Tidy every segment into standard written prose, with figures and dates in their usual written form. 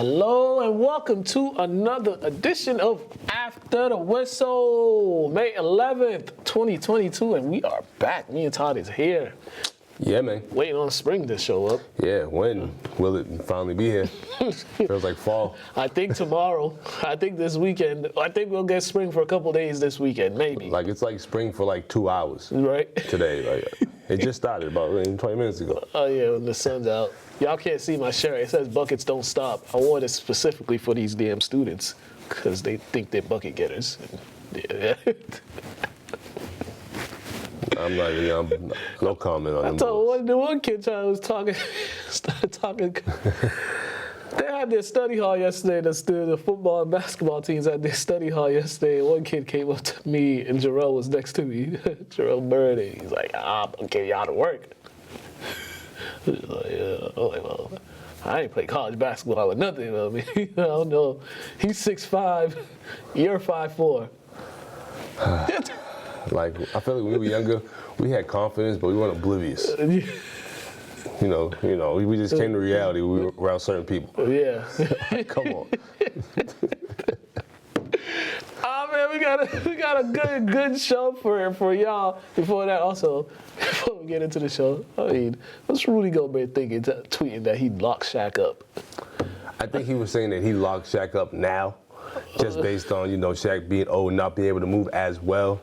Hello and welcome to another edition of After the Whistle, May 11th, 2022, and we are back. Me and Todd is here. Yeah, man. Waiting on spring to show up. Yeah, when will it finally be here? Feels like fall. I think tomorrow. I think this weekend. I think we'll get spring for a couple days this weekend, maybe. Like it's like spring for like 2 hours. Right. Today, like it just started about 20 minutes ago. Oh yeah, when the sun's out. Y'all can't see my shirt. It says buckets don't stop. I wore this specifically for these damn students because they think they're bucket getters. Yeah. I'm not even, no comment on I them. told one kid started talking. They had their study hall yesterday. The football and basketball teams had their study hall yesterday. One kid came up to me, and Jarrell was next to me. Jarrell Bird, and he's like, I'm getting y'all to work. Like, yeah. I'm like, well, I ain't play college basketball or nothing. You know what I mean? I don't know. He's 6'5", you're 5'4". Like, I feel like when we were younger, we had confidence, but we weren't oblivious. You know, we just came to reality when we were around certain people. Yeah. Come on. Oh man, we got a good show for y'all. Before that, also, before we get into the show, I mean, what's Rudy Gobert thinking, tweeting that he locked Shaq up? I think he was saying that he locked Shaq up now, just based on, Shaq being old and not being able to move as well.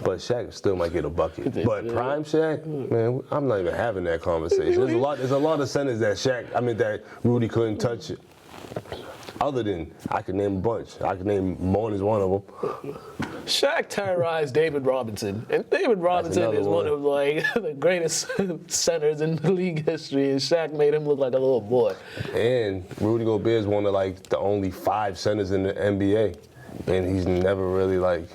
But Shaq still might get a bucket. But prime Shaq, man, I'm not even having that conversation. There's a lot of centers that Rudy couldn't touch. Other than, I could name a bunch. I could name Moan as one of them. Shaq terrorized David Robinson, and David Robinson is one of the greatest centers in the league history, and Shaq made him look like a little boy. And Rudy Gobert is one of the only 5 centers in the NBA, and he's never really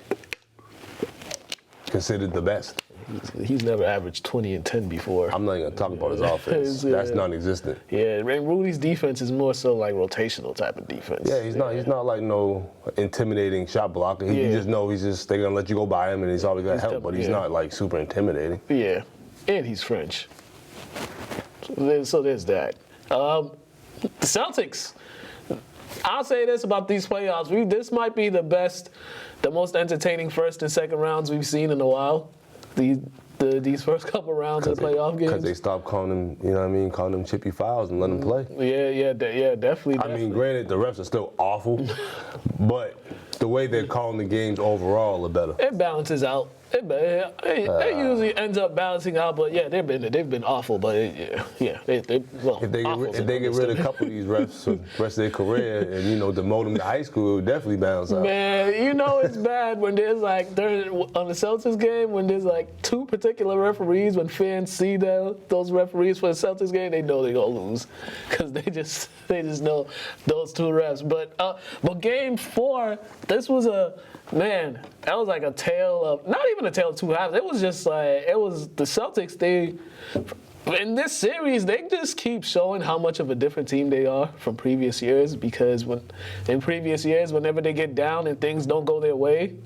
considered the best. He's never averaged 20 and 10 before. I'm not even gonna talk about his offense. That's non-existent. Yeah, and Rudy's defense is more so like rotational type of defense. Yeah, he's not like no intimidating shot blocker. He just knows they're gonna let you go by him, and he's always gonna help. But he's not like super intimidating. Yeah, and he's French. So there's that. The Celtics. I'll say this about these playoffs: this might be the most entertaining first and second rounds we've seen in a while. These first couple rounds of the playoff games. Because they stopped calling them, calling them chippy fouls and letting them play. Yeah, definitely. I mean, granted, the refs are still awful, but the way they're calling the games overall are better. It balances out. It usually ends up balancing out, but yeah, they've been awful. But if they get rid of a couple of these refs for the rest of their career and demote them to high school, it would definitely balance out. Man, it's bad when there's on the Celtics game when there's 2 particular referees. When fans see those referees for the Celtics game, they know they're gonna lose because they just know those 2 refs. But game 4, this was that was like a tale of, not even a tale of 2 halves. It was just it was the Celtics. In this series, they just keep showing how much of a different team they are from previous years, because in previous years, whenever they get down and things don't go their way,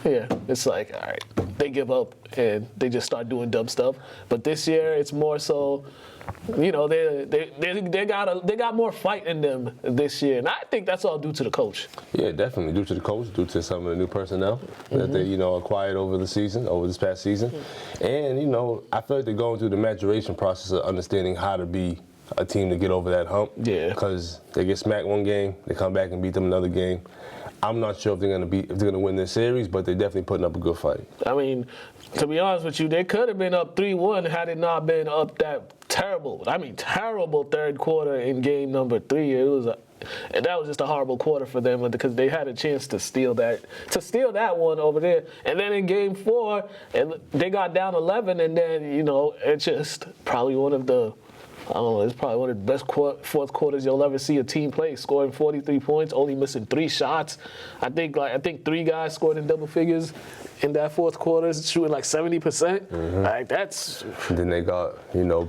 it's all right, they give up and they just start doing dumb stuff. But this year, it's more so, they got more fight in them this year, and I think that's all due to the coach. Yeah, definitely due to the coach, due to some of the new personnel that they acquired over this past season, and I feel like they're going through the maturation process of understanding how to be a team to get over that hump. Yeah, because they get smacked one game, they come back and beat them another game. I'm not sure if they're gonna win this series, but they're definitely putting up a good fight. I mean, to be honest with you, they could have been up 3-1 had it not been up that terrible third quarter in game number 3. And that was just a horrible quarter for them because they had a chance to steal that one over there. And then in game 4, and they got down 11, and then it's just probably one of the. I don't know, it's probably one of the best fourth quarters you'll ever see a team play, scoring 43 points, only missing 3 shots. I think 3 guys scored in double figures in that fourth quarter, shooting 70%. That's. And then they got,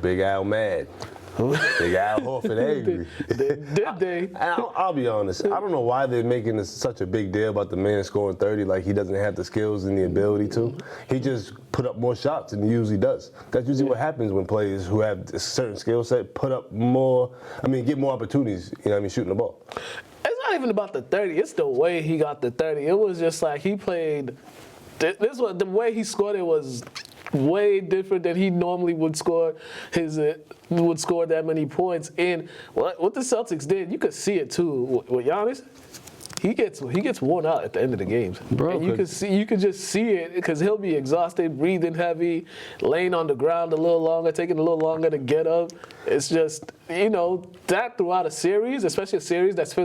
Big Al mad. They got Al Horford angry. Did they? I'll be honest. I don't know why they're making this such a big deal about the man scoring 30. Like he doesn't have the skills and the ability to. He just put up more shots than he usually does. That's usually what happens when players who have a certain skill set put up more. Get more opportunities. Shooting the ball. It's not even about the 30. It's the way he got the 30. It was just like he played. The way he scored it was way different than he normally would score. Would score that many points. And what the Celtics did, you could see it too with Giannis. He gets worn out at the end of the games. Bro, and you could just see it because he'll be exhausted, breathing heavy, laying on the ground a little longer, taking a little longer to get up. It's just that throughout a series, especially a series that's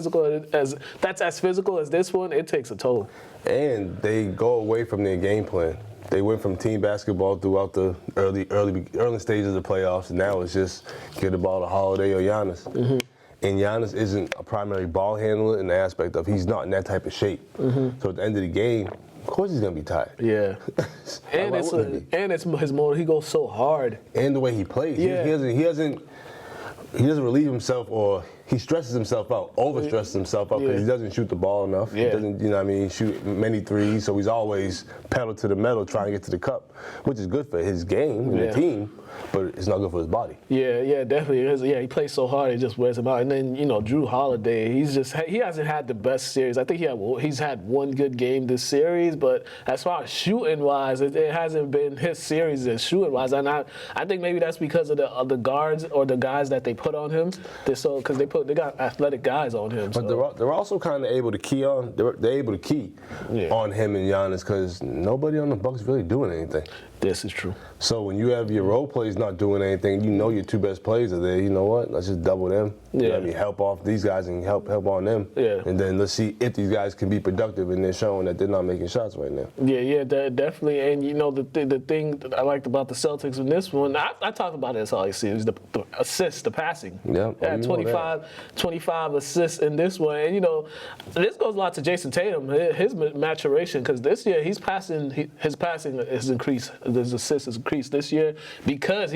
as physical as this one, it takes a toll. And they go away from their game plan. They went from team basketball throughout the early stages of the playoffs, and now it's just get the ball to Holiday or Giannis. Mm-hmm. And Giannis isn't a primary ball handler in the aspect of he's not in that type of shape. Mm-hmm. So at the end of the game, of course he's gonna be tired. Yeah. and it's his motor. He goes so hard. And the way he plays, he doesn't relieve himself or he stresses himself out, overstresses himself out because he doesn't shoot the ball enough. Yeah. He doesn't, shoot many threes, so he's always pedal to the metal trying to get to the cup, which is good for his game and the team, but it's not good for his body. Yeah, definitely. He plays so hard, it just wears him out. And then, Drew Holiday, he hasn't had the best series. I think he's had one good game this series, but as far as shooting-wise, it hasn't been his series as shooting-wise. And I think maybe that's because of the guards or the guys that they put on him. Because they got athletic guys on him. But they're also kind of able to key on. They're able to key on him and Giannis because nobody on the Bucks really doing anything. This is true. So when you have your role players not doing anything, your two best players are there. You know what? Let's just double them. Yeah. Help off these guys and help on them. Yeah. And then let's see if these guys can be productive, and they're showing that they're not making shots right now. Yeah, definitely. And the thing that I liked about the Celtics in this one, I talked about this all series, the assists, the passing. Yeah. 25 assists in this one. And this goes a lot to Jason Tatum, his maturation, because this year his passing has increased. His assists has increased this year because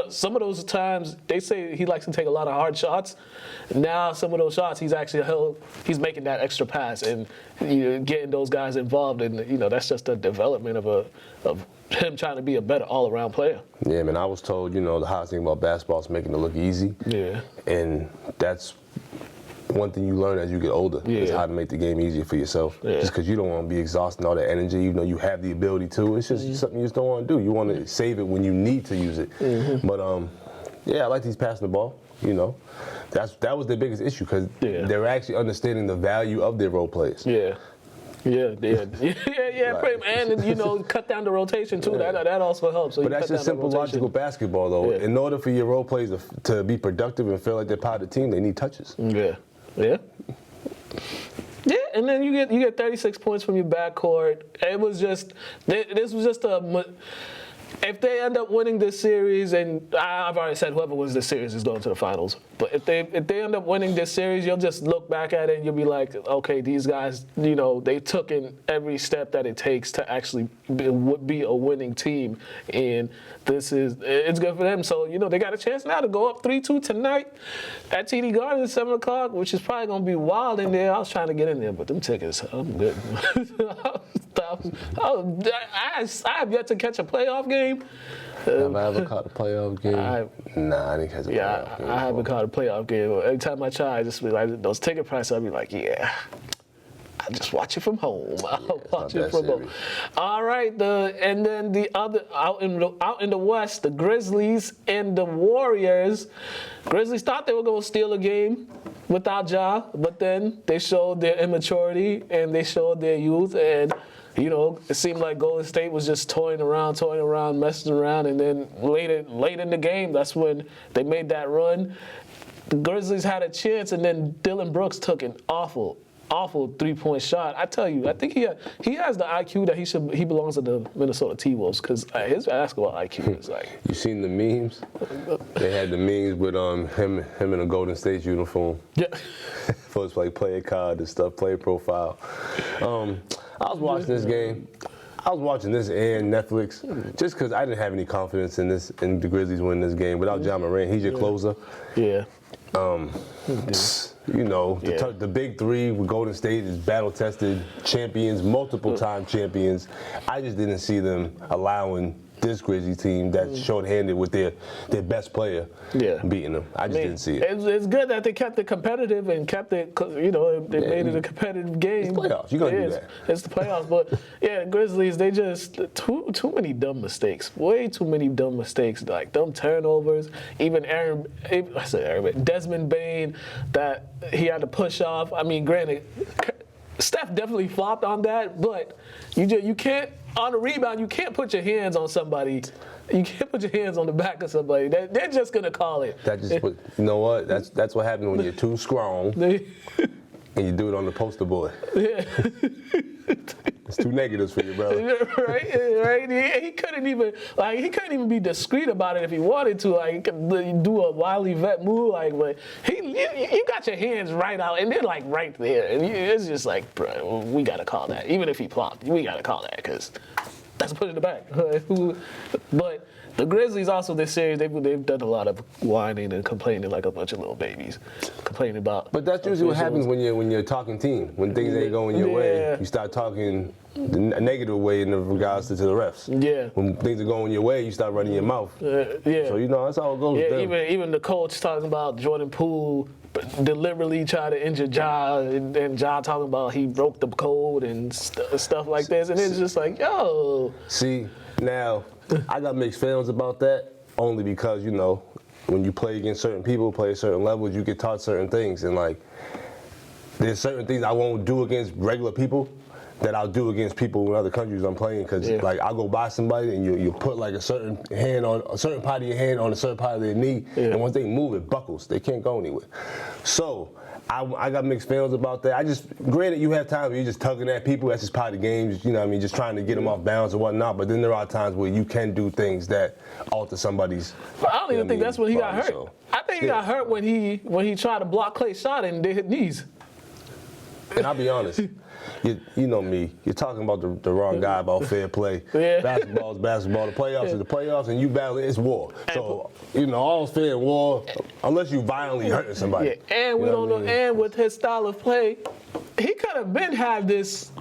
some of those times they say he likes to take a lot of hard shots. Now some of those shots he's making that extra pass and getting those guys involved, and that's just a development of him trying to be a better all-around player. Yeah, man. I was told the hardest thing about basketball is making it look easy. Yeah, and that's one thing you learn as you get older is how to make the game easier for yourself. Yeah. Just because you don't want to be exhausting all that energy, even though you have the ability to. It's just something you just don't want to do. You want to save it when you need to use it. Mm-hmm. But I like these passing the ball. That was their biggest issue because they're actually understanding the value of their role players. Yeah. Yeah, right. And cut down the rotation too. Yeah. That also helps. But that's just simple logical basketball, though. Yeah. In order for your role players to be productive and feel like they're part of the team, they need touches. Yeah. Yeah, and then you get 36 points from your backcourt. It was just this was just if they end up winning this series, and I've already said whoever wins this series is going to the finals. But if they end up winning this series, you'll just look back at it and you'll be like, okay, these guys, they took in every step that it takes to actually be a winning team, and it's good for them. So they got a chance now to go up 3-2 tonight at TD Garden at 7 o'clock, which is probably going to be wild in there. I was trying to get in there, but them tickets, I'm good. I have yet to catch a playoff game. Have I ever caught a playoff game? I didn't catch a playoff game. I haven't caught a playoff game. Every time I try, I just be like, those ticket prices, I'll be like, I just watch it from home. I'll watch it from home. All right, and then the other out in the West, the Grizzlies and the Warriors. Grizzlies thought they were going to steal a game without Ja, but then they showed their immaturity and they showed their youth, and it seemed like Golden State was just toying around, messing around, and then late in the game, that's when they made that run. The Grizzlies had a chance, and then Dillon Brooks took an awful 3-point shot. I tell you, I think he has the IQ that he belongs to the Minnesota T-Wolves, because his basketball IQ is like. You seen the memes? They had the memes with him in a Golden State uniform. Yeah. Folks like player card and stuff, player profile. I was watching this game. I was watching this and Netflix just because I didn't have any confidence in the Grizzlies winning this game without John Morant. He's your closer. Yeah. You know, the big three with Golden State is battle-tested champions, multiple-time champions. I just didn't see them allowing this Grizzlies team that's short-handed with their best player beating them. I just didn't see it. It's good that they kept it competitive and kept it, they made it a competitive game. It's playoffs. You're going to do that. It's the playoffs. But, the Grizzlies, they just, too many dumb mistakes. Way too many dumb mistakes. Like, dumb turnovers. Even Desmond Bain, that he had to push off. I mean, granted, Steph definitely flopped on that, but you can't, on a rebound, you can't put your hands on somebody. You can't put your hands on the back of somebody. They're just gonna call it. You know what? That's what happens when you're too strong and you do it on the poster board. Yeah. It's too negatives for you, brother. Right. He couldn't even be discreet about it if he wanted to. Like, he could do a wily vet move, but you got your hands right out, and they're like right there, and it's just like, bro, we gotta call that. Even if he plopped, we gotta call that because that's put in the back. But the Grizzlies also this series they've done a lot of whining and complaining like a bunch of little babies, complaining about. But that's usually what happens when you're a talking team. When things ain't going your way, you start talking a negative way in regards to the refs. Yeah. When things are going your way, you start running your mouth. So that's how it goes. Yeah. Even the coach talking about Jordan Poole deliberately try to injure Ja, and Ja talking about he broke the code and stuff like this, and it's just like, yo. See, now I got mixed feelings about that only because when you play against certain people, play at certain levels, you get taught certain things, and there's certain things I won't do against regular people that I'll do against people in other countries I'm playing, because I'll go by somebody and you put a certain part of your hand on a certain part of their knee, and once they move, it buckles. They can't go anywhere. So I got mixed feelings about that. Granted, you have times where you're just tugging at people. That's just part of the games. Just trying to get them off balance and whatnot. But then there are times where you can do things that alter somebody's. But I don't even think that's when he got hurt. So, I think he got hurt when he tried to block Clay's shot and they hit knees. And I'll be honest. You know me. You're talking about the wrong guy about fair play. Basketball is basketball. The playoffs is the playoffs, and you battle it's war. So all's fair in war unless you violently hurting somebody. Yeah, and we don't know. And with his style of play, he could have been had this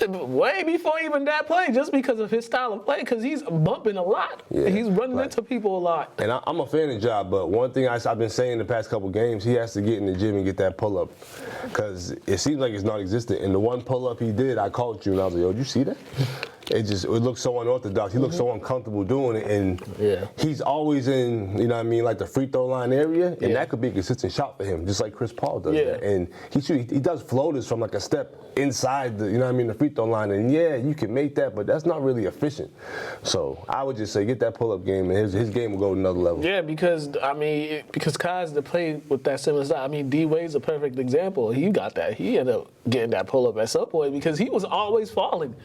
way before even that play, just because of his style of play, because he's bumping a lot. Yeah, he's running into people a lot. And I'm a fan of Ja, but one thing I've been saying the past couple games, he has to get in the gym and get that pull-up, because it seems like it's non-existent. And the one pull-up he did, I called you, and I was like, yo, did you see that? It looks so unorthodox. He looks so uncomfortable doing it, and he's always in, like the free throw line area, and that could be a consistent shot for him, just like Chris Paul does that. And he does floaters from a step inside the, the free throw line, and you can make that, but that's not really efficient. So I would just say get that pull-up game, and his game will go to another level. Yeah, because guys that play with that similar style, D-Wade's a perfect example. He got that. He ended up getting that pull-up at some point because he was always falling.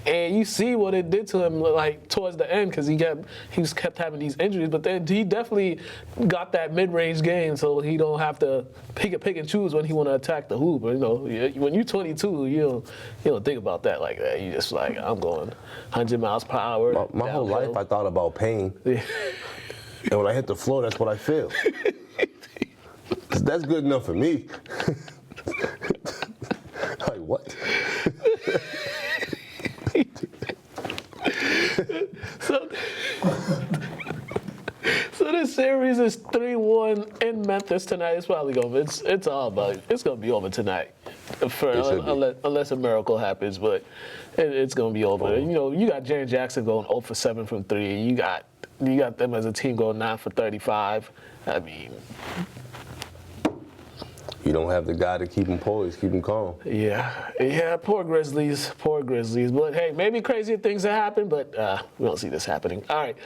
And you see what it did to him towards the end, because he kept having these injuries, but then he definitely got that mid-range game, so he don't have to pick and choose when he want to attack the hoop. When you're 22, you don't think about that like that. You just I'm going 100 miles per hour. My whole life I thought about pain, and when I hit the floor, that's what I feel. That's good enough for me. What? So this series is 3-1 in Memphis tonight. It's probably over. It's gonna be over tonight, unless a miracle happens. But it's gonna be over. You got Jaren Jackson going 0 for 7 from 3. You got them as a team going 9 for 35. You don't have the guy to keep him poised, keep him calm. Yeah, poor Grizzlies. But hey, maybe crazier things have happened, but we don't see this happening. All right,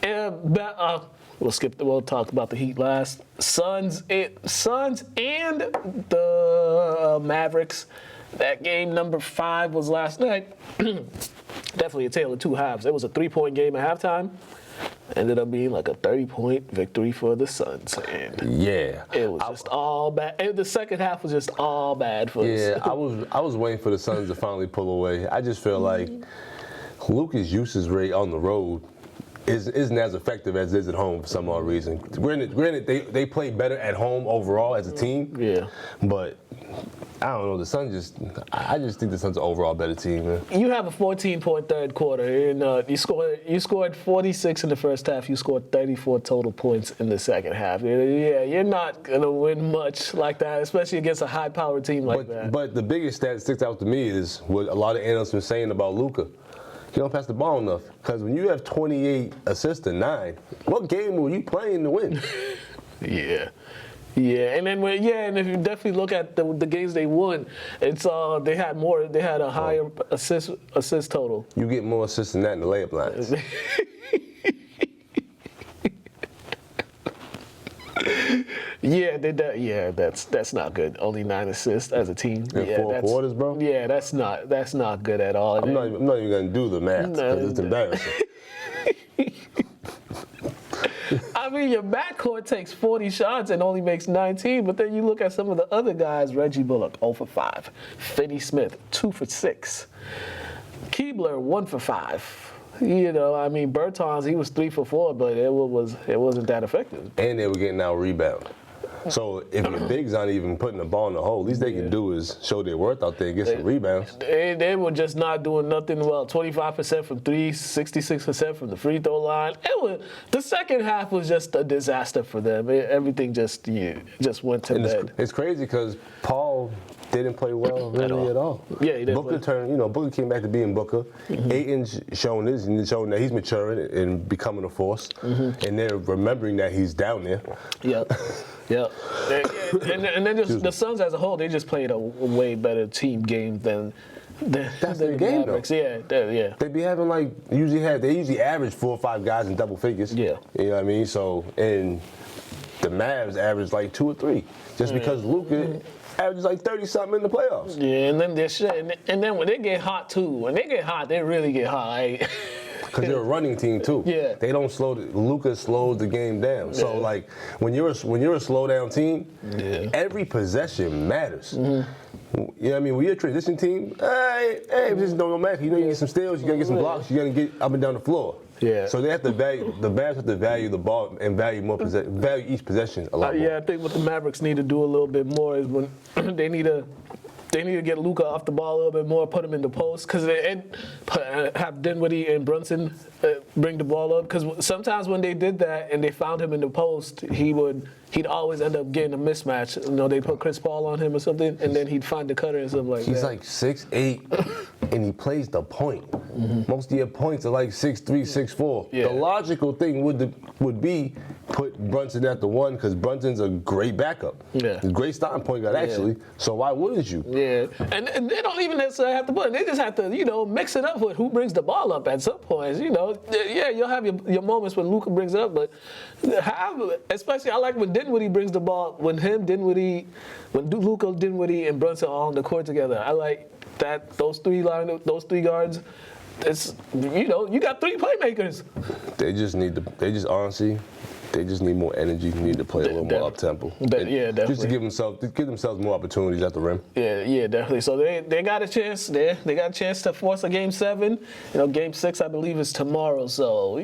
and we'll talk about the Heat last. Suns and the Mavericks. That game number 5 was last night. Definitely a tale of two halves. It was a 3-point game at halftime. Ended up being a 30-point victory for the Suns. And it was just all bad. And the second half was just all bad for the Suns. I was waiting for the Suns to finally pull away. I just feel like Luka's usage rate on the road isn't as effective as it is at home for some odd reason. Granted, they play better at home overall as a team. Yeah. But I don't know. I just think the Suns are overall better team, man. You have a 14-point third quarter, and you scored 46 in the first half. You scored 34 total points in the second half. Yeah, you're not gonna win much like that, especially against a high-powered team like that. But the biggest stat that sticks out to me is what a lot of analysts been saying about Luka. He don't pass the ball enough. Because when you have 28 assists and 9, what game were you playing to win? Yeah. Yeah, and then and if you definitely look at the games they won, it's they had a higher assist total. You get more assists than that in the layup lines. That's not good. Only 9 assists as a team. In 4 quarters, bro. Yeah, that's not good at all. I'm not even gonna do the math because it's embarrassing. I mean, your backcourt takes 40 shots and only makes 19, but then you look at some of the other guys, Reggie Bullock, 0 for 5. Finney Smith, 2 for 6. Keebler, 1 for 5. You know, I mean, Bertans, he was 3 for 4, but it wasn't that effective. And they were getting out rebound. So if your bigs aren't even putting the ball in the hole, at least they can do is show their worth out there and get some rebounds. They were just not doing nothing well. 25% from 3, 66% from the free throw line. The second half was just a disaster for them. Everything just went to bed. It's crazy because Paul didn't play well really at all. Yeah, he didn't. Booker came back to being Booker. Mm-hmm. Aiton's shown this and showing that he's maturing and becoming a force. Mm-hmm. And they're remembering that he's down there. Yep. Yeah, and then just the Suns as a whole, they just played a way better team game than the game Mavericks. Though. Yeah. They be having they usually average 4 or 5 guys in double figures. Yeah, you know what I mean. So and the Mavs average 2 or 3, just because Luka averages 30-something in the playoffs. Yeah, and then this shit, and then when they get hot too, they really get hot. Because they're a running team too. Yeah. They don't slow. Luka slows the game down. Yeah. So when you're a slow down team, every possession matters. Mm-hmm. You know what I mean? When you're a transition team, position don't matter. You know you get some steals, you gotta get some blocks, you gotta get up and down the floor. Yeah. So they have to value the Mavs have to value the ball and value each possession a lot more. Yeah, I think what the Mavericks need to do a little bit more is when they need to get Luka off the ball a little bit more, put him in the post, because have Dinwiddie and Brunson bring the ball up. Because sometimes when they did that and they found him in the post, he'd always end up getting a mismatch. You know, they put Chris Paul on him or something, and then he'd find the cutter and something like that. He's 6'8", and he plays the point. Mm-hmm. Most of your points are 6'3", 6'4". Yeah. The logical thing would be put Brunson at the 1 because Brunson's a great backup. Yeah. A great starting point guard, actually. So why wouldn't you? Yeah. And they don't even necessarily have to put it. They just have to, mix it up with who brings the ball up at some points. Yeah, you'll have your moments when Luka brings it up, but especially I like when Dinwiddie brings the ball, when Luka, Dinwiddie, and Brunson are on the court together. I like that those three guards. It's you got 3 playmakers. They just need more energy. Need to play a little more up tempo. Yeah, definitely. Just to give themselves more opportunities at the rim. Yeah, definitely. So they got a chance. They got a chance to force a Game 7. Game 6 I believe is tomorrow. So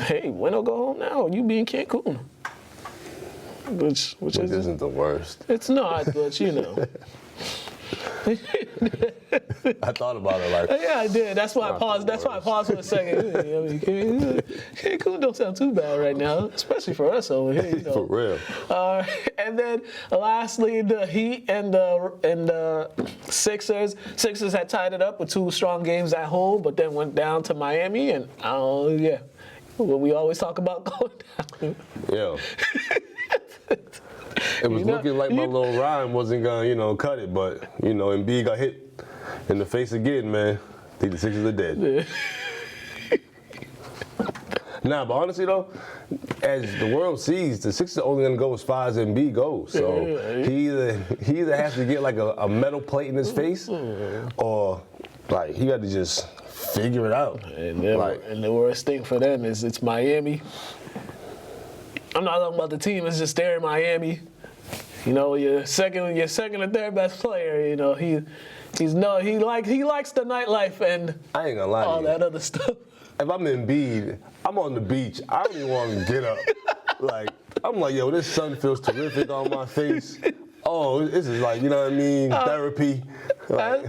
hey, win or go home now. You be in Cancun. Which isn't the worst. It's not, but I thought about it yeah, I did. That's why I paused. That's why I paused for a second. Cancun don't sound too bad right now, especially for us over here. For real. And then lastly, the Heat and the Sixers. Sixers had tied it up with 2 strong games at home, but then went down to Miami, and what we always talk about going down. Yeah. It was looking like my little rhyme wasn't gonna, cut it, but Embiid got hit in the face again, man. I think the Sixers are dead. Nah, but honestly though, as the world sees, the Sixers are only gonna go as far as Embiid goes. So he either has to get a metal plate in his face, or he got to just figure it out. And the worst thing for them is it's Miami. I'm not talking about the team. It's just they're in Miami. Your second or third best player. He likes the nightlife and I ain't gonna lie all to you. that other stuff. If I'm in Embiid, I'm on the beach. I don't even want to get up. Like, I'm like, yo, this sun feels terrific on my face. Oh, this is like, you know what I mean, therapy. Like,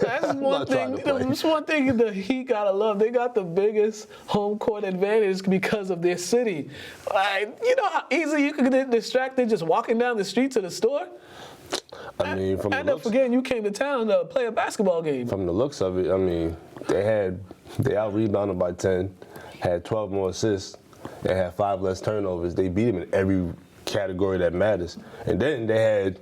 That's one thing. That's one thing the Heat gotta love. They got the biggest home court advantage because of their city. Like, you know how easy you could get distracted just walking down the street to the store. I mean, from the I never looks, forgetting you came to town to play a basketball game. from the looks of it, I mean, they out rebounded by 10, had 12 more assists, and had 5 less turnovers. They beat them in every category that matters. And then they had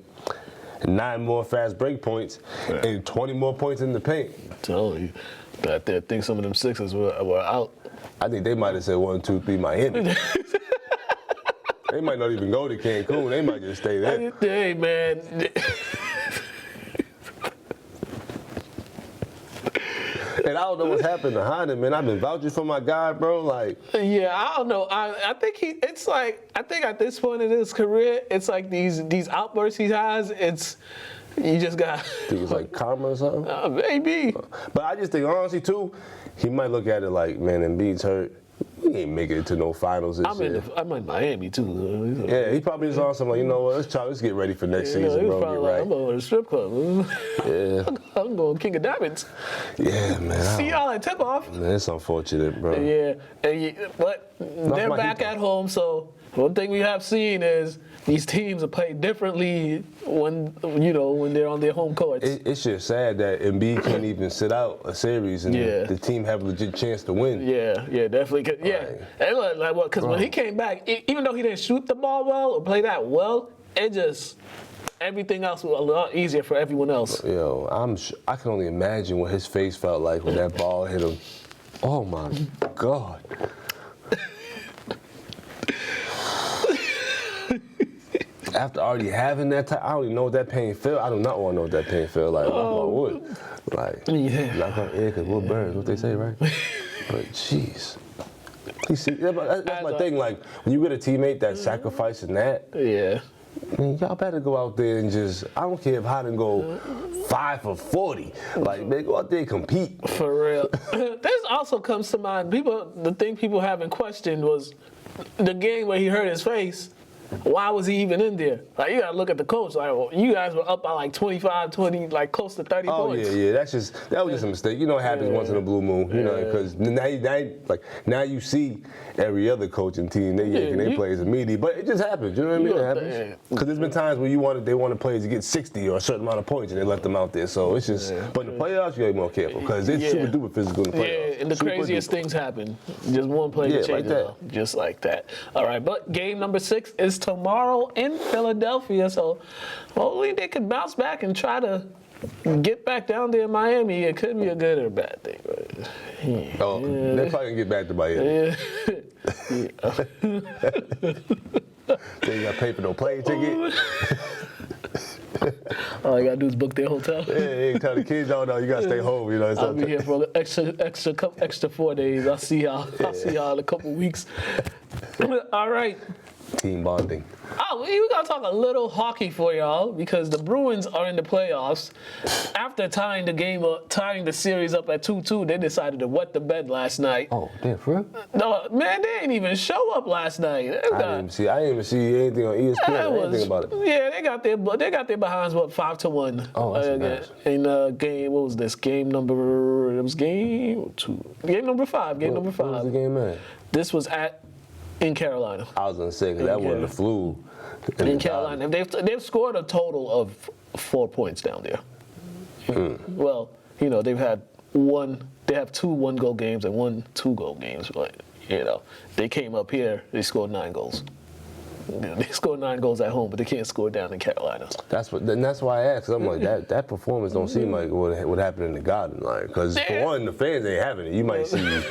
9 more fast break points and 20 more points in the paint. I'm telling you, but I think some of them Sixers were out. I think they might have said 1, 2, 3 Miami. They might not even go to Cancun. They might just stay there. Hey, man. And I don't know what's happened to Harden, man. I've been vouching for my guy, bro. Like, Yeah, I don't know. I think I think at this point in his career, it's like these outbursts he has. You just got. think it's like karma or something. Maybe. But I just think, honestly, too, he might look at it like, man, Embiid's hurt. We ain't making it to no finals this year. I'm in Miami too. Yeah, he probably is on something like, you know what, let's get ready for next You know, season, he was bro. probably Get like, right. I'm going to the strip club. Yeah, I'm going King of Diamonds. yeah, man. See y'all at tip off. Man, it's unfortunate, bro. Yeah, but they're my back Heat, at home. So one thing we have seen is these teams are played differently when they're on their home courts. It's just sad that Embiid can't even sit out a series and Yeah. the team have a legit chance to win. Yeah, definitely. Because when Bro. he came back, even though he didn't shoot the ball well or play that well, everything else was a lot easier for everyone else. Yo, I can only imagine what his face felt like when that ball hit him. Oh my God. After already having that time, I don't even know what that pain feel. I do not want to know what that pain feel like. Like, Yeah. knock on air because wood burns, what they say, right? But jeez. That's my thing. Like, when you get a teammate that's sacrificing that, Yeah. man, y'all better go out there and just, I don't care if Harden go 5 for 40. Like, man, go out there and compete. For real. This also comes to mind. The thing people haven't questioned was the game where he hurt his face. Why was he even in there? Like, you gotta look at the coach. Like, well, you guys were up by like 25, 20, like close to 30 Oh, points. yeah. That was just a mistake. You know, it happens once in a blue moon. You know, because now you see every other coaching team, they yanking their players immediately. But it just happens. You know what I mean? It happens. Because there's been times where they wanted players to get 60 or a certain amount of points and they let them out there. So it's just, but in the playoffs, you gotta be more careful because it's super duper physical in the playoffs. Yeah, and the Super craziest duper. things happen. Just one play to Yeah, change like it that. all. Just like that. All right, but game number 6 is tomorrow in Philadelphia. So hopefully they can bounce back and try to get back down there in Miami. It could be a good or a bad thing. But, Oh, they're probably gonna get back to Miami. They ain't got to pay for no plane ticket. All I gotta do is book their hotel. Yeah, tell the kids, oh no, you gotta stay home. You know, I'll be here for the extra 4 days. I'll see y'all in a couple weeks. All right. Team bonding. Oh, we gotta talk a little hockey for y'all because the Bruins are in the playoffs. After tying the series up at 2-2, they decided to wet the bed last night. Oh, damn, for real? No, man, they didn't even show up last night. I didn't even see anything on ESPN or anything about it. Yeah, they got their behinds 5-1. Oh, that's embarrassing. In game, what was this? Game number? It was game 2. Game number 5. Game number 5. What was the game, man? This was in Carolina. I was gonna say because that wasn't the flu. In Carolina, they've scored a total of 4 points down there. Well, they've had they have 2 1-goal games and 1 2-goal games, but they came up here, they scored 9 goals. They scored 9 goals at home, but they can't score down in Carolina. That's why I asked. 'Cause I'm like that performance don't seem like what happened in the Garden, like because for one, the fans ain't having it. You might see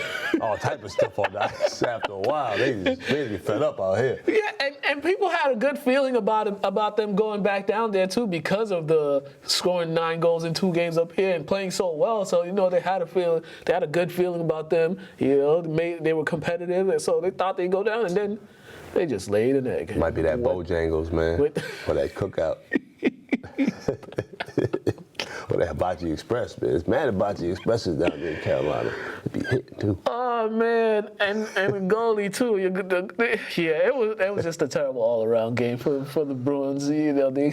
all type of stuff on the ice after a while. They get fed up out here. Yeah, and people had a good feeling about them going back down there too because of the scoring 9 goals in 2 games up here and playing so well. So they had a good feeling about them. They were competitive, and so they thought they'd go down, and then they just laid an egg. Might be that Bojangles, man, for that cookout. Well, that Hibachi Express, man. It's mad Hibachi Expresses down there in Carolina. It be hitting too. Oh man, and the goalie too. Yeah, it was just a terrible all-around game for the Bruins. You know, they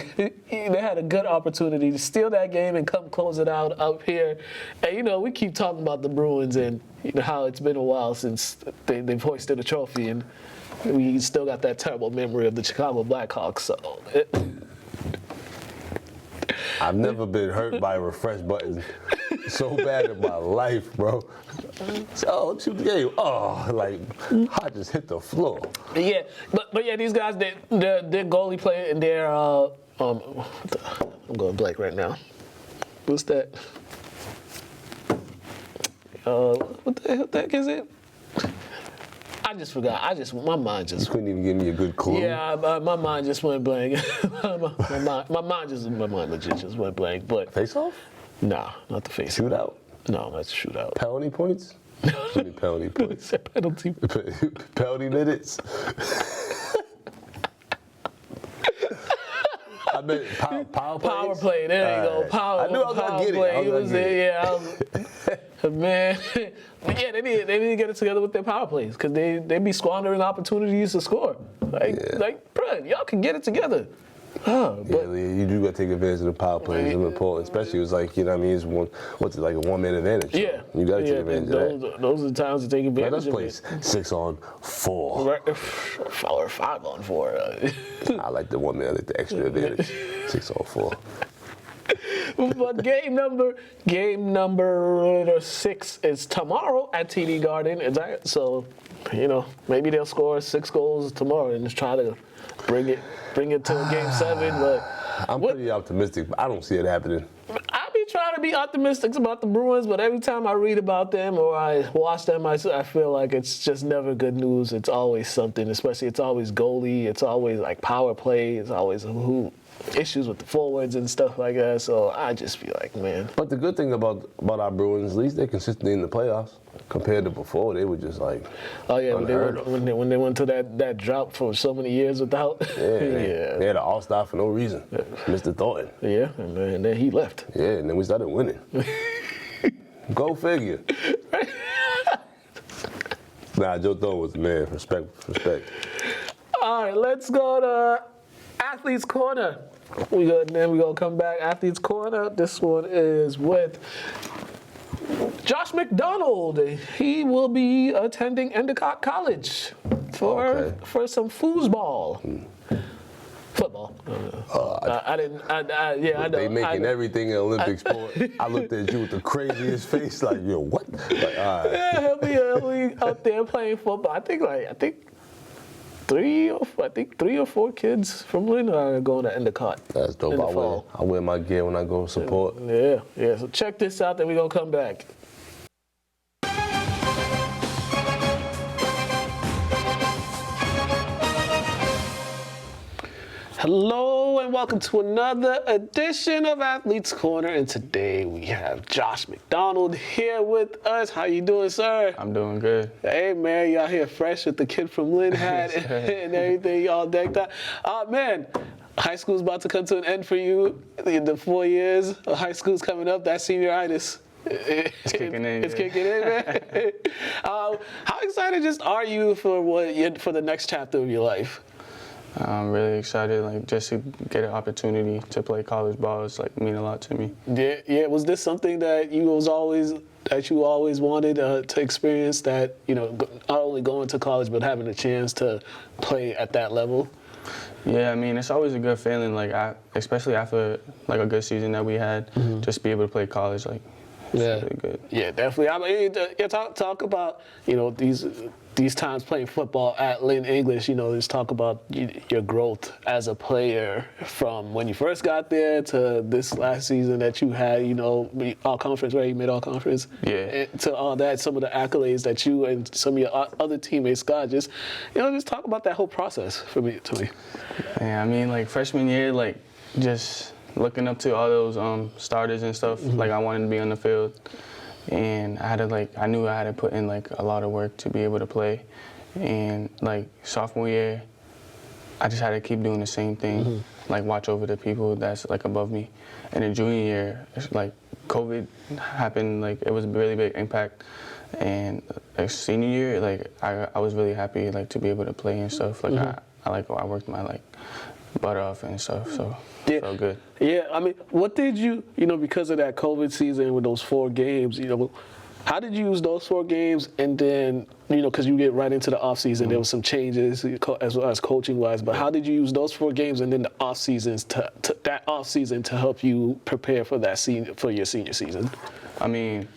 had a good opportunity to steal that game and come close it out up here. And you know, we keep talking about the Bruins and you know how it's been a while since they've hoisted a trophy, and we still got that terrible memory of the Chicago Blackhawks. So. I've never been hurt by a refresh button so bad in my life, bro. So, shoot the game. Oh, like, I just hit the floor. Yeah, but yeah, these guys, their goalie play and their, I'm going blank right now. What's that? What the heck is it? I just forgot. My mind just. You couldn't even give me a good clue. Yeah, my mind just went blank. my mind legit just went blank. But Face off? Nah, not the face. Shootout? No, that's shootout. Penalty points? Give me penalty points. Penalty. Penalty minutes? I meant power play. Power play. There you go. I knew I was gonna get it. Man. But yeah, they need to get it together with their power plays because they be squandering opportunities to score. Like, bro, y'all can get it together. But You do got to take advantage of the power plays. It's important, especially it was like, you know what I mean, it's like a one-man advantage. Yeah. You got to take advantage of that. Those are the times to take advantage of Let's play it. 6-on-4. Right. Or 5-on-4. I like the one man, I like the extra advantage. 6-on-4. But game number 6 is tomorrow at TD Garden. So, you know, maybe they'll score 6 goals tomorrow and just try to bring it to game 7. But I'm pretty optimistic, but I don't see it happening. I be trying to be optimistic about the Bruins, but every time I read about them or I watch them, I feel like it's just never good news. It's always something, especially it's always goalie, it's always like power play, it's always issues with the forwards and stuff like that. So I just feel like, man. But the good thing about our Bruins, at least they're consistently in the playoffs. Compared to before, they were just like when they went to that drought for so many years without. Yeah. They had an all-star for no reason. Mr. Thornton. Yeah, and then he left. Yeah, and then we started winning. Go figure. Nah, Joe Thornton was the man. Respect. All right, let's go to Athletes Corner. Then we're gonna come back. Athletes Corner. This one is with Josh McDonald. He will be attending Endicott College for some foosball. Football. I know. They making everything an Olympic sport. I looked at you with the craziest face, like, yo, what? Like, all right. Yeah, he'll be out there playing football. I think 3 or 4 kids from Lynn are going to Endicott. That's dope. I wear my gear when I go support. Yeah. So check this out, then we're going to come back. Hello and welcome to another edition of Athletes Corner, and today we have Josh McDonald here with us. How you doing, sir? I'm doing good. Hey man, y'all here fresh with the kid from Lynn hat and everything, y'all decked out. Man, high school's about to come to an end for you. The 4 years of high school's coming up. That senioritis. It's kicking in. It's kicking in, man. How excited are you for the next chapter of your life? I'm really excited, just to get an opportunity to play college ball. It's mean a lot to me. Yeah. Was this something that you always wanted to experience? That not only going to college but having a chance to play at that level. Yeah, I mean it's always a good feeling. Especially after a good season that we had, just be able to play college. It's really good. Yeah, definitely. I mean, talk about these times playing football at Lynn English. Just talk about your growth as a player from when you first got there to this last season that you had. All conference, right? You made all conference. Yeah. And to all that, some of the accolades that you and some of your other teammates got. Just talk about that whole process to me. Yeah, I mean, freshman year, just looking up to all those starters and stuff. I wanted to be on the field. And I knew I had to put in a lot of work to be able to play. And sophomore year, I just had to keep doing the same thing. like watch over the people that's like above me. And in junior year, like COVID happened, like it was a really big impact. And senior year, like I was really happy like to be able to play and stuff. Like I worked my like butt off and stuff, so it felt good. Yeah, I mean, what did you because of that COVID season with those 4 games, how did you use those 4 games? And then, because you get right into the off season, there was some changes as well as coaching wise. But how did you use those 4 games and then the off seasons to help you prepare for your senior season? I mean,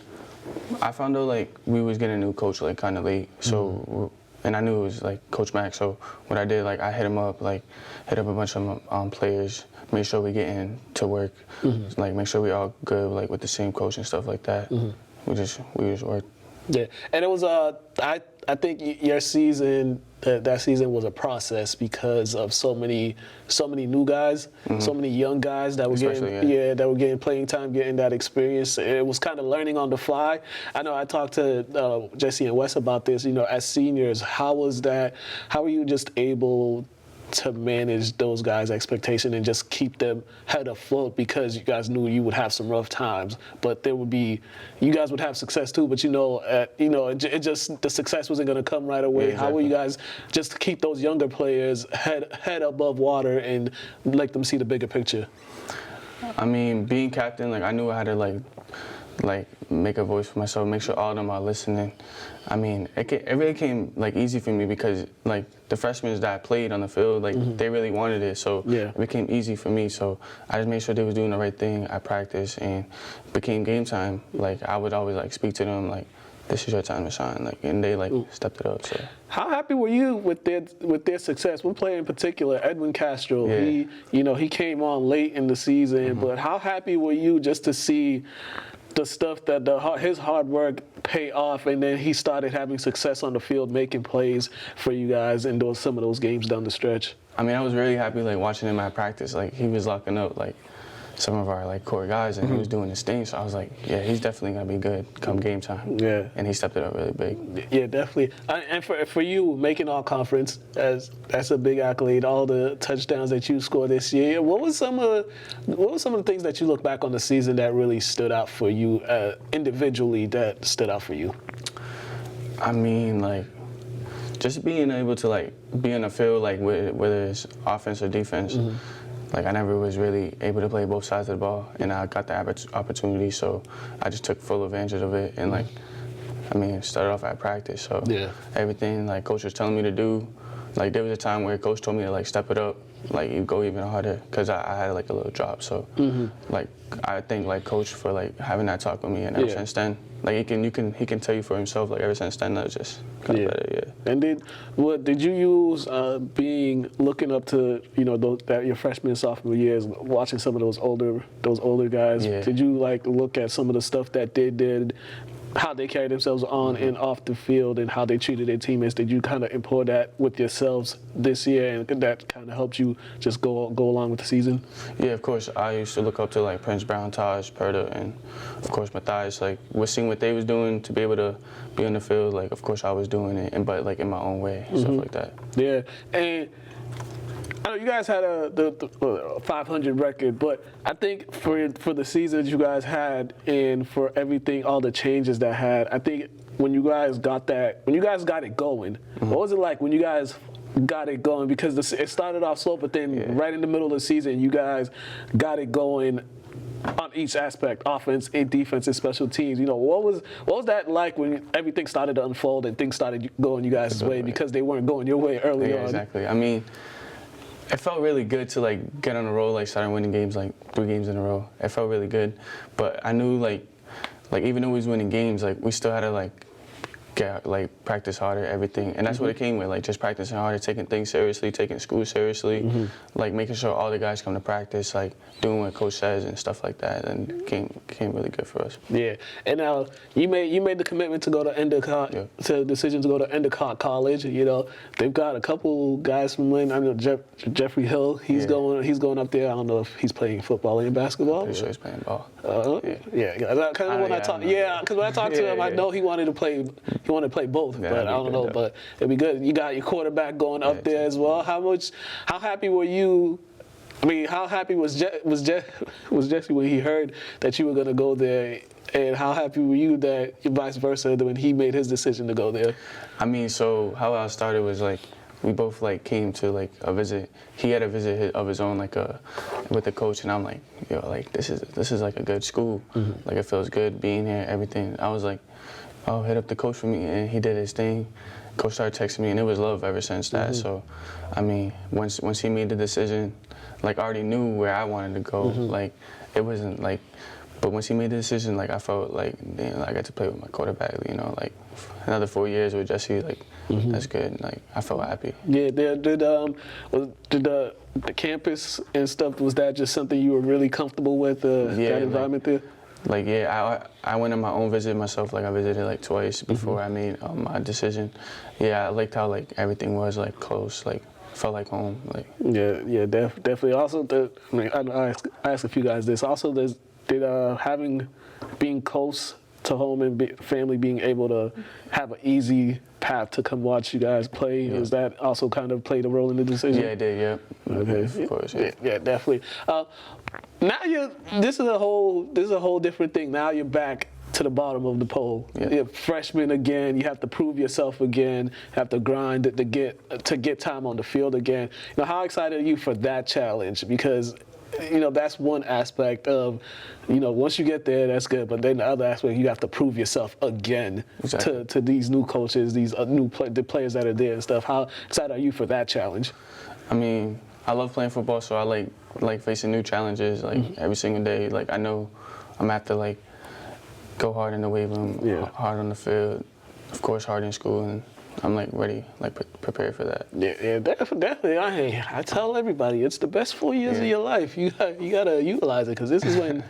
I found out like we was getting a new coach like kind of late, so and I knew it was like Coach Mack. So what I did, like I hit up a bunch of players, make sure we getting to work, like make sure we all good like with the same coach and stuff like that. We just worked. Yeah, and it was I think your season that season was a process because of so many new guys, so many young guys that were getting playing time, getting that experience. It was kind of learning on the fly. I know I talked to Jesse and Wes about this. As seniors, how was that? How were you just able to manage those guys' expectation and just keep them head afloat, because you guys knew you would have some rough times, but you guys would have success too, but it just, the success wasn't going to come right away. Yeah, exactly. How were you guys just keep those younger players head above water and let them see the bigger picture? I mean, being captain, like I knew I had to like make a voice for myself, make sure all of them are listening. I mean, it really came like easy for me because like the freshmen that I played on the field, like they really wanted it, so it became easy for me. So I just made sure they was doing the right thing. I practiced, and became game time. Like I would always like speak to them like, this is your time to shine, like, and they like stepped it up. So how happy were you with their success? One player in particular, Edwin Castro. Yeah. He came on late in the season, but how happy were you just to see the stuff that his hard work pay off, and then he started having success on the field, making plays for you guys in some of those games down the stretch? I mean, I was really happy like watching him at practice. Like he was locking up like some of our like core guys, and he was doing his thing. So I was like, yeah, he's definitely gonna be good come game time. Yeah, and he stepped it up really big. Yeah, definitely. And for you, making all conference, that's a big accolade. All the touchdowns that you scored this year. What was some of the things that you look back on the season that really stood out for you individually? That stood out for you? I mean, like just being able to like be on the field, like whether it's offense or defense. Like I never was really able to play both sides of the ball, and I got the opportunity, so I just took full advantage of it. And like, I mean, started off at practice, so everything like coach was telling me to do. Like there was a time where coach told me to like step it up, like you go even harder, because I had like a little drop. So like I thank like coach for like having that talk with me, and ever since then, like he can tell you for himself. Like ever since then, that was just got better. And did you use looking up to your freshman and sophomore years, watching some of those older guys? Yeah. Did you like look at some of the stuff that they did, how they carried themselves on and off the field, and how they treated their teammates? Did you kind of import that with yourselves this year, and that kind of helped you just go along with the season? Yeah, of course. I used to look up to like Prince Brown, Taj, Perda, and of course Matthias. Like seeing what they was doing to be able to be on the field. Like of course I was doing it, but like in my own way, stuff like that. Yeah, and I know you guys had the 500 record, but I think for the seasons you guys had, and for everything, all the changes that had, I think when you guys got it going, what was it like when you guys got it going? Because it started off slow, but then right in the middle of the season, you guys got it going on each aspect, offense and defense and special teams. What was that like when everything started to unfold and things started going you guys' way, because they weren't going your way early on? Exactly. I mean, it felt really good to like get on a roll, like starting winning games, like 3 games in a row. It felt really good, but I knew like even though we was winning games, like we still had to like practice harder, everything, and that's what it came with, like just practicing harder, taking things seriously, taking school seriously, like making sure all the guys come to practice, like doing what coach says and stuff like that, and came really good for us. Yeah, and now you made the commitment to go to Endicott, to the decision to go to Endicott College. They've got a couple guys from Lynn. I know Jeffrey Hill. He's going up there. I don't know if he's playing football and basketball. Pretty sure he's playing ball. Because when I talked to him, I know he wanted to play. He wanted to play both, but I don't know. But it'd be good. You got your quarterback going up there as well. How happy were you I mean, how happy was Jesse when he heard that you were going to go there, and how happy were you that vice versa when he made his decision to go there? I mean, so how I started was like we both like came to like a visit. He had a visit of his own like with the coach, and I'm like, yo, like this is like a good school. Like it feels good being here, everything. I was like, oh, hit up the coach for me, and he did his thing. Coach started texting me, and it was love ever since that. So, I mean, once he made the decision, like I already knew where I wanted to go. Like it wasn't like, but once he made the decision, like I felt like damn, I got to play with my quarterback. You know, like another 4 years with Jesse, like that's good. Like I felt happy. Yeah, did the campus and stuff, was that just something you were really comfortable with? That environment there. Like yeah, I went on my own visit myself. Like I visited like twice before I made my decision. Yeah, I liked how like everything was like close. Like felt like home. Like yeah, definitely. Also, I asked a few guys this. Also, did being close to home and family, being able to have an easy path to come watch you guys play, is that also kind of played a role in the decision? Yeah, it did. Yeah. Okay. Of course. Yeah, definitely. Now this is a whole different thing. Now you're back to the bottom of the pole. Yeah. You're a freshman again. You have to prove yourself again. You have to grind to get time on the field again. You know, how excited are you for that challenge? Because that's one aspect of, once you get there, that's good. But then the other aspect, you have to prove yourself again to these new coaches, these the players that are there and stuff. How excited are you for that challenge? I mean, I love playing football, so I like facing new challenges like every single day. Like I know I'm gonna have to like go hard in the weight room, hard on the field, of course hard in school, and I'm like ready, like prepared for that. Yeah, definitely. I tell everybody it's the best 4 years of your life. You gotta utilize it, because this is when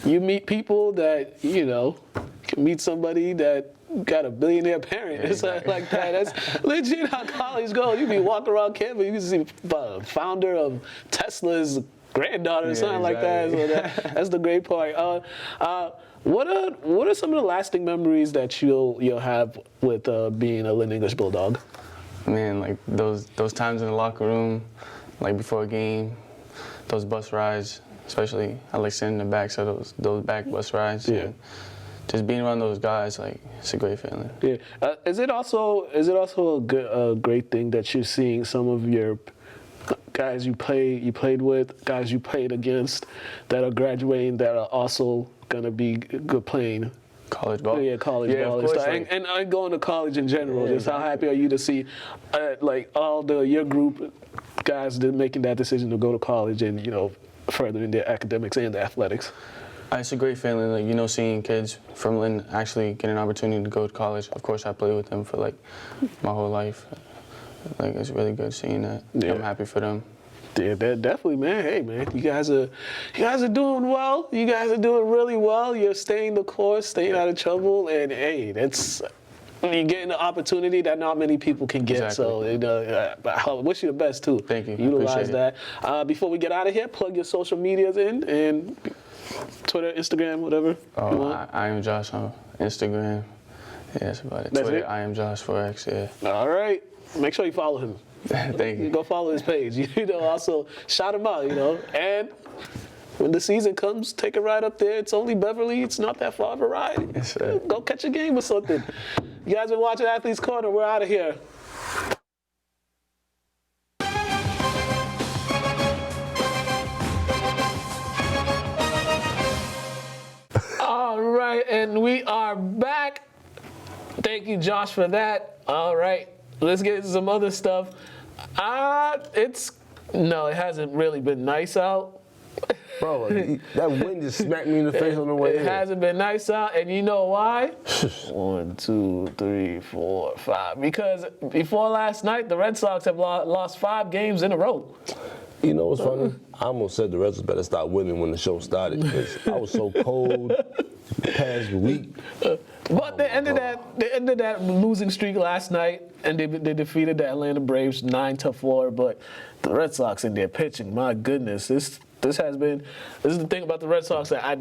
you meet people that can meet somebody that got a billionaire parent. It's like that. That's legit how college goes. You be walking around campus, you can see the founder of Tesla's granddaughter or something like that. So that's the great part. What are some of the lasting memories that you'll have with being a Lynn English Bulldog? Man, like those times in the locker room, like before a game, those bus rides, especially I like sitting in the back, so those back bus rides. Yeah. Just being around those guys, like it's a great feeling. Yeah. Is it also a great thing that you're seeing some of your guys you played with, guys you played against, that are graduating, that are also gonna be good playing college ball? Yeah, college ball. Of course, and going to college in general. Just how happy are you to see like all your group guys making that decision to go to college and further in their academics and their athletics? It's a great feeling, like seeing kids from Lynn actually get an opportunity to go to college. Of course, I played with them for like my whole life. Like it's really good seeing that. Yeah. I'm happy for them. Yeah, definitely, man. Hey, man, you guys are doing well. You guys are doing really well. You're staying the course, staying out of trouble, and hey, you're getting an opportunity that not many people can get. Exactly. So, I wish you the best too. Thank you. Utilize that. Before we get out of here, plug your social medias in and Twitter, Instagram, whatever. I am Josh on Instagram. Yeah, that's about it. That's Twitter, it? I am Josh 4X. Yeah. All right. Make sure you follow him. Thank you. Go follow his page. Also shout him out. And when the season comes, take a ride up there. It's only Beverly. It's not that far of a ride. Yes, sir. Go catch a game or something. You guys been watching Athletes Corner. We're out of here. All right, and we are back. Thank you, Josh, for that. All right, let's get into some other stuff. It hasn't really been nice out. Bro, that wind just smacked me in the face on the way in. It hasn't been nice out, and you know why? 1, 2, 3, 4, 5. Because before last night, the Red Sox have lost 5 games in a row. You know what's funny? I almost said the Red Sox better stop winning when the show started, because I was so cold the past week. But they ended that losing streak last night, and they defeated the Atlanta Braves 9-4. But the Red Sox in their pitching, my goodness, this is the thing about the Red Sox that I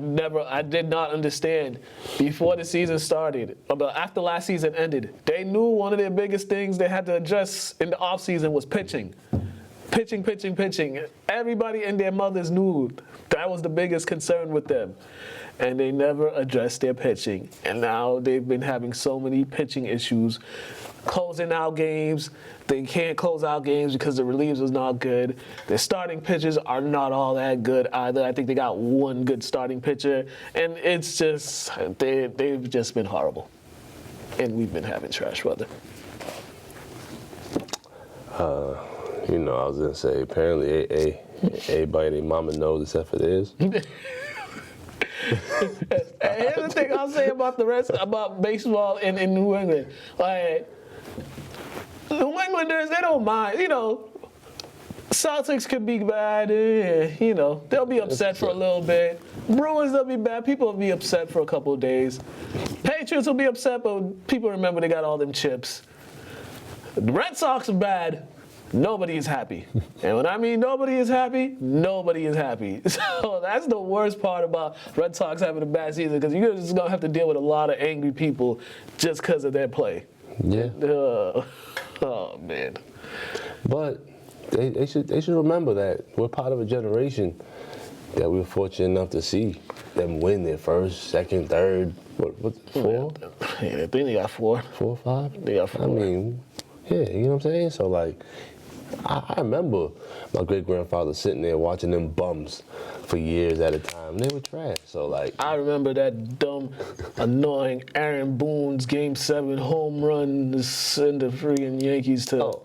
did not understand before the season started. But after last season ended, they knew one of their biggest things they had to address in the offseason was pitching. Pitching. Everybody and their mothers knew that was the biggest concern with them. And they never addressed their pitching. And now they've been having so many pitching issues, closing out games. They can't close out games because the relievers is not good. Their starting pitchers are not all that good either. I think they got one good starting pitcher. And it's just, they've just been horrible. And we've been having trash weather. I was gonna say, apparently, everybody, their mama knows except for theirs. And here's the thing I'll say about baseball in New England. Like, New Englanders, they don't mind. Celtics could be bad. They'll be upset for a little bit. Bruins, they'll be bad. People will be upset for a couple of days. Patriots will be upset, but people remember they got all them chips. The Red Sox are bad. Nobody is happy. And when I mean nobody is happy, nobody is happy. So that's the worst part about Red Sox having a bad season, because you're just going to have to deal with a lot of angry people just because of their play. Yeah. Oh, man. But they should remember that we're part of a generation that we were fortunate enough to see them win their first, second, third, what 4? Yeah, I think they got 4. 4 or 5? They got 4. I mean, yeah, you know what I'm saying? So, like, I remember my great-grandfather sitting there watching them bums for years at a time. They were trash. So, like, I remember that dumb, annoying Aaron Boone's Game 7 home run to send the freaking Yankees to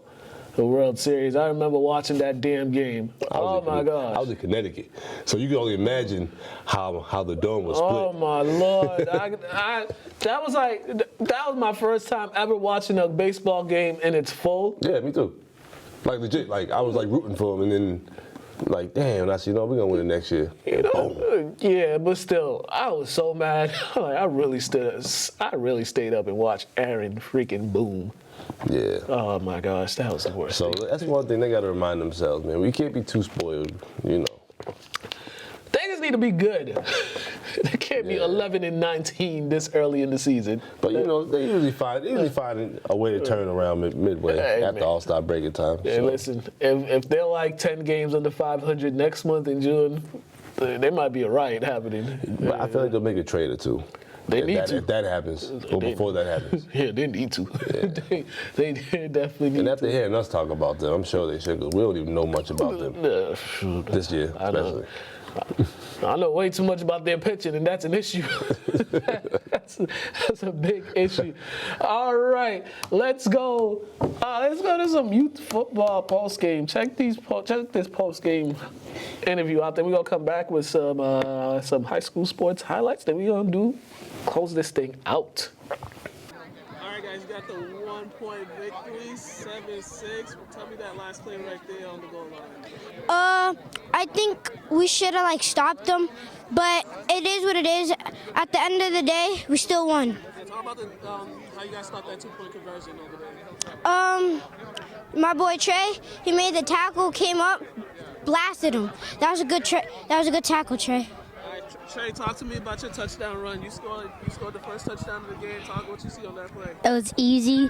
the World Series. I remember watching that damn game. Oh, my gosh. I was in Connecticut. So you can only imagine how the dome was split. Oh, my Lord. That was my first time ever watching a baseball game in its full. Yeah, me too. Like, legit. Like, I was, like, rooting for them, and then, like, damn, I said, we're going to win it next year. Yeah, but still, I was so mad. Like, I really stayed up and watched Aaron freaking Boone. Yeah. Oh, my gosh, that was the worst. So that's one thing they got to remind themselves, man. We can't be too spoiled, They just need to be good. They can't be 11-19 this early in the season. But they usually find a way to turn around midway after All-Star break time. Hey, listen, if they're like 10 games under 500 next month in June, there might be a riot happening. But I feel like they'll make a trade or two. If that happens, or before that happens. Yeah, they need to. Yeah. they definitely need to. And after hearing us talk about them, I'm sure they should, because we don't even know much about them this year, especially. I know way too much about their pitching, and that's an issue. that's a big issue. All right, let's go. Let's go to some youth football post game. Check this post game interview out there. We're gonna come back with some high school sports highlights. Then we're gonna close this thing out. All right, guys, you got the 1-point victory, 7-6. Tell me that last play right there on the goal line. I think we should have stopped them, but it is what it is. At the end of the day, we still won. Talk about how you guys stopped that 2-point conversion over there. My boy Trey, he made the tackle, came up, blasted him. That was a good tackle, Trey. Trey, talk to me about your touchdown run. You scored the first touchdown of the game. Talk what you see on that play. It was easy.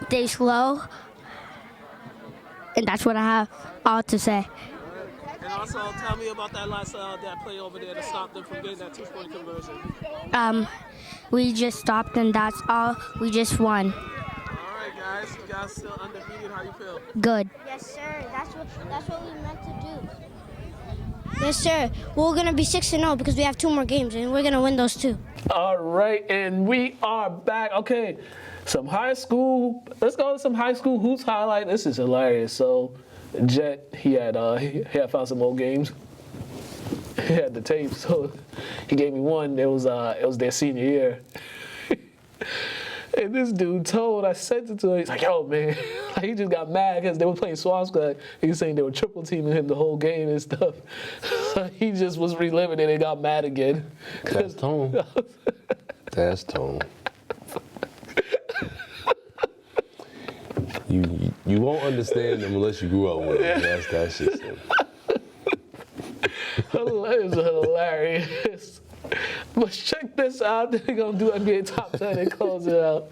They slow. And that's what I have all to say. And also, tell me about that last that play over there to stop them from getting that 2-point conversion. We just stopped, and that's all. We just won. All right, guys. You guys still undefeated. How you feel? Good. Yes, sir. That's what we meant to do. Yes, sir. We're going to be 6-0 because we have 2 more games, and we're going to win those 2. All right, and we are back. Okay, let's go to some high school hoops highlight. This is hilarious. So, Jet, he had found some old games. He had the tape, so he gave me one. It was their senior year. And this dude I sent it to him. He's like, yo, man. He just got mad because they were playing Swampscott. He was saying they were triple teaming him the whole game and stuff. So he just was reliving it and got mad again. That's tone. That's tone. You won't understand them unless you grew up with them. That's just it. It's hilarious. But check this out. They're going to do NBA Top 10 and close it out.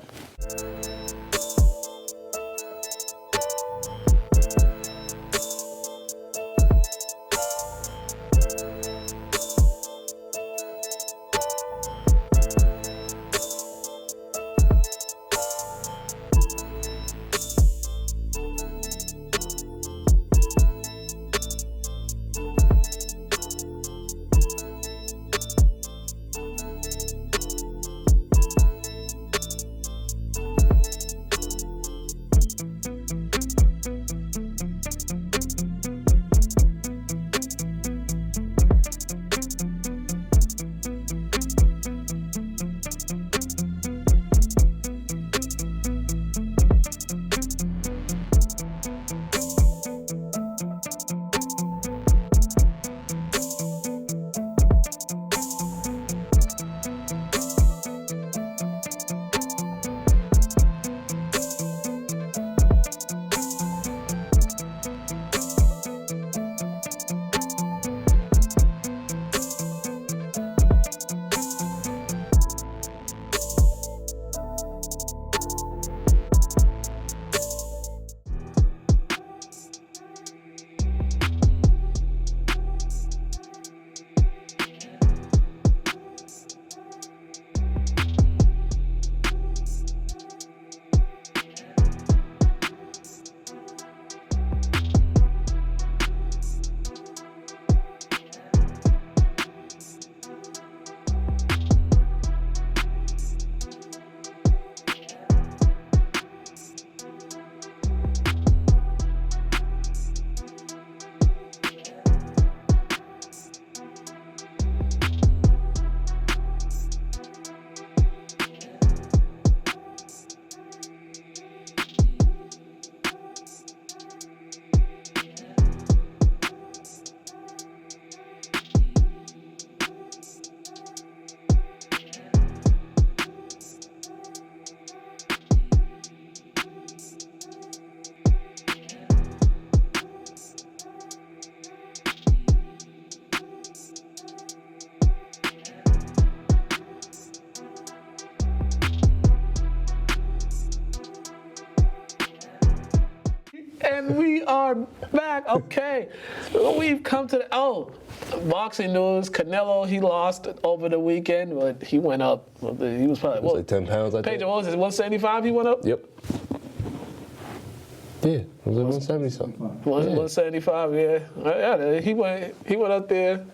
And we are back. Okay. We've come to the boxing news. Canelo, he lost over the weekend, but he went up. He was probably Like 10 pounds, I think. Pedro, what was it, 175 he went up? Yep. Yeah, it was like 170 something. 175, yeah. Yeah, he went up there.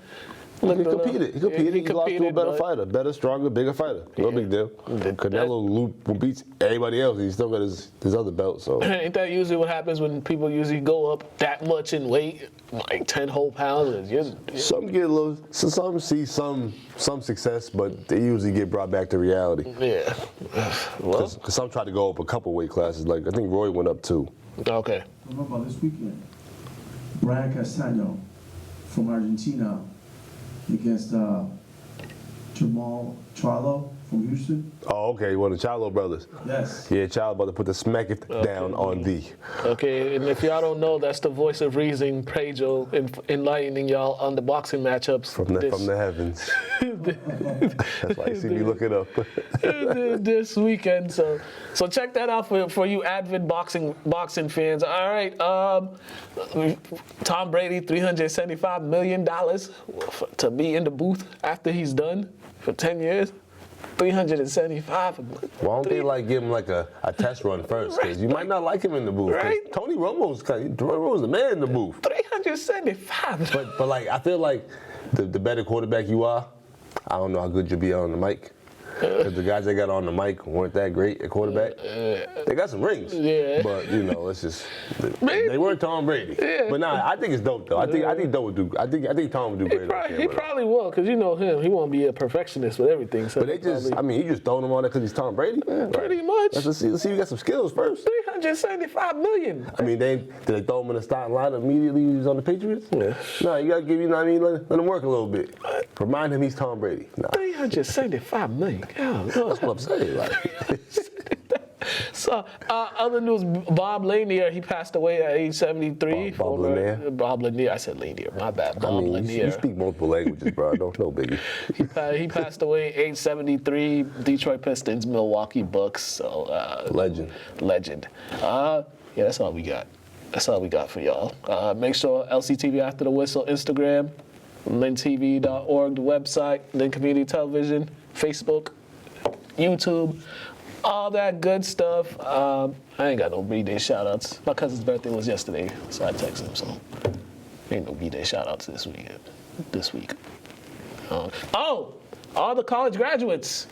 He competed. He lost to a better but- fighter. Better, stronger, bigger fighter. No big deal. Canelo beats everybody else. He still got his other belt, so. Ain't that usually what happens when people usually go up that much in weight, like 10 whole pounds? Some get a little, so some see some success, but they usually get brought back to reality. Yeah. Well, Because some try to go up a couple weight classes. Like, I think Roy went up 2. okay. What about this weekend? Brian Casano from Argentina against Jamal Charlo from Houston. Oh, okay, one of the Charlo brothers. Yes. Yeah, Charlo about to put the smack it down on thee. Okay, and if y'all don't know, that's the voice of reason, Pedro, enlightening y'all on the boxing matchups. From the heavens. That's why you see me look it up. this weekend. So check that out for you avid boxing fans. All right, Tom Brady, $375 million to be in the booth after he's done for 10 years. 375. Why don't they give him a test run first? Because you might not like him in the booth. Right. Tony Romo's the man in the booth. 375. But I feel like the better quarterback you are, I don't know how good you'll be on the mic. Because the guys they got on the mic weren't that great at quarterback. They got some rings. Yeah. But it's just they weren't Tom Brady. Yeah. But I think it's dope though. I think Tom would do great. He probably will, because you know him. He won't be a perfectionist with everything. So But he just throwing him on there because he's Tom Brady. pretty much. Let's see if you got some skills first. 375 million. Did they throw him in the starting line immediately when he was on the Patriots? Yeah. No, you gotta give let him work a little bit. Remind him he's Tom Brady. Nah. 375 million. That's what I'm saying. So, other news, Bob Lanier, he passed away at age 73. Bob Lanier? Bob Lanier, I said Lanier, my bad. Bob Lanier. You speak multiple languages, bro. No biggie. He passed away age 73, Detroit Pistons, Milwaukee Bucks. So, Legend. Yeah, that's all we got. That's all we got for y'all. Make sure LCTV After the Whistle, Instagram, lyntv.org, the website, Lynn Community Television, Facebook, YouTube, all that good stuff. I ain't got no B-Day shout-outs. My cousin's birthday was yesterday, so I texted him, so ain't no B-Day shout-outs this week. All the college graduates.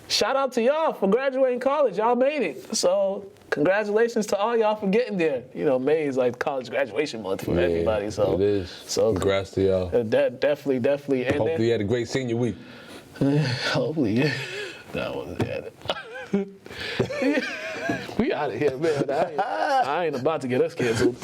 Shout out to y'all for graduating college. Y'all made it. So congratulations to all y'all for getting there. May is like college graduation month for everybody. So it is. So congrats to y'all. Definitely. And Hopefully you had a great senior week. Hopefully, yeah. That was we out of here, man. I ain't about to get us canceled.